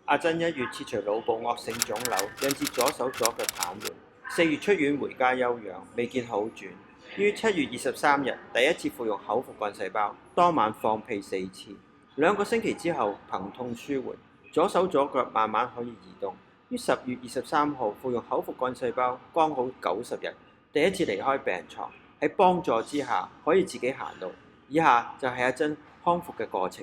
阿珍1月切除腦部惡性腫瘤，引致左手左腳癱瘓。4月出院回家休養，未見好轉。於7月23日第一次服用口服幹細胞，當晚放屁4次。2個星期之後，疼痛舒緩，左手左腳慢慢可以移動。於10月23號服用口服幹細胞，剛好90日，第一次離開病床，喺幫助之下可以自己行路。以下就係阿珍康復嘅過程。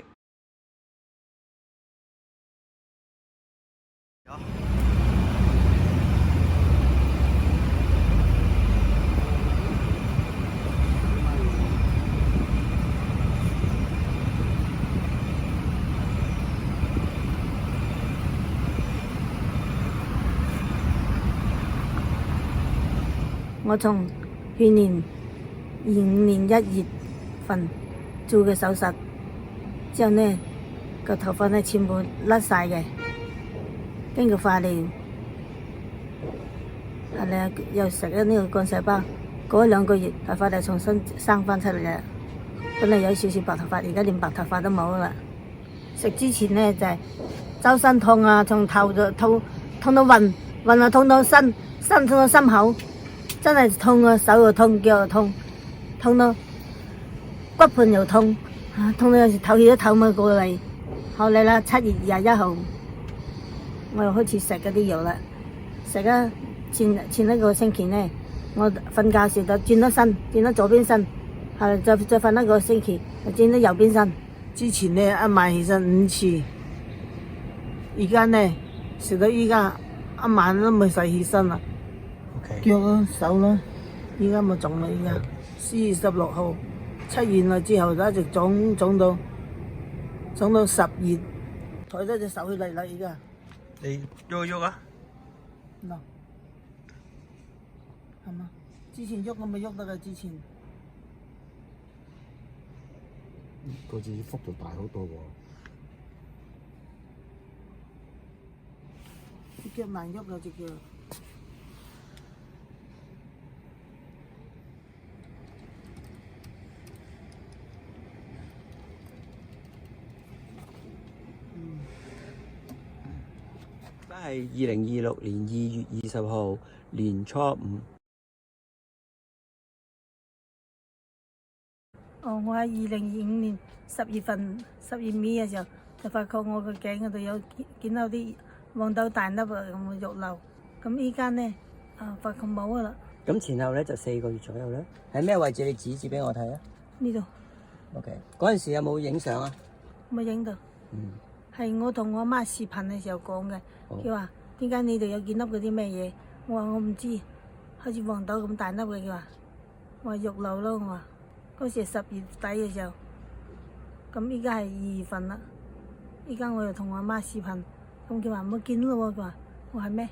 我從去年25年1月份做嘅手術之後呢，個頭髮呢全部甩晒嘅，經過化療，係啦，又食咗呢個幹細胞，過咗2個月，頭髮就重新生翻出嚟啦。本來有少少白頭髮，而家連白頭髮都冇啦。食之前呢就係周身痛啊，從頭就痛到暈啊，痛到身痛到心口。真係痛啊！手又痛，腳又痛，痛到骨盆又痛，痛到有時唞氣都唞唔過嚟。後嚟啦，7月21號，我又開始食嗰啲藥啦。食咗前一個星期呢，我瞓覺時就轉咗身，轉咗左邊身，後嚟再瞓一個星期，就轉咗右邊身。之前呢一晚起身5次，而家呢食到依家一晚都冇使起身啦。腳啦、手啦，依家冇腫啦。依家4月16號出院啦之後，一直腫到10月，抬咗隻手起嚟啦。而家你喐一喐啊？嗱，係嘛？之前喐我咪喐得㗎，之前嗰次幅度大好多喎。隻腳難喐啊，隻腳。係2026年2月20號年初5。我喺2025年10月份10月尾嘅時候，就發覺我個頸嗰度有見到啲黃豆大粒咁嘅肉瘤，咁依家呢發覺冇噶啦。咁前後咧就4個月左右咧，喺咩位置？你指俾我睇啊！呢度。OK，嗰陣時有冇影相啊？冇影到。係我同我媽視頻嘅時候講嘅，佢話點解你度有幾粒嗰啲咩嘢？我話我唔知，好似黃豆咁大粒嘅。佢話我話肉瘤咯。我話嗰時係10月底嘅時候，咁依家係2月份啦。依家我又同我媽視頻，咁佢話冇見咯喎。佢話我係咩？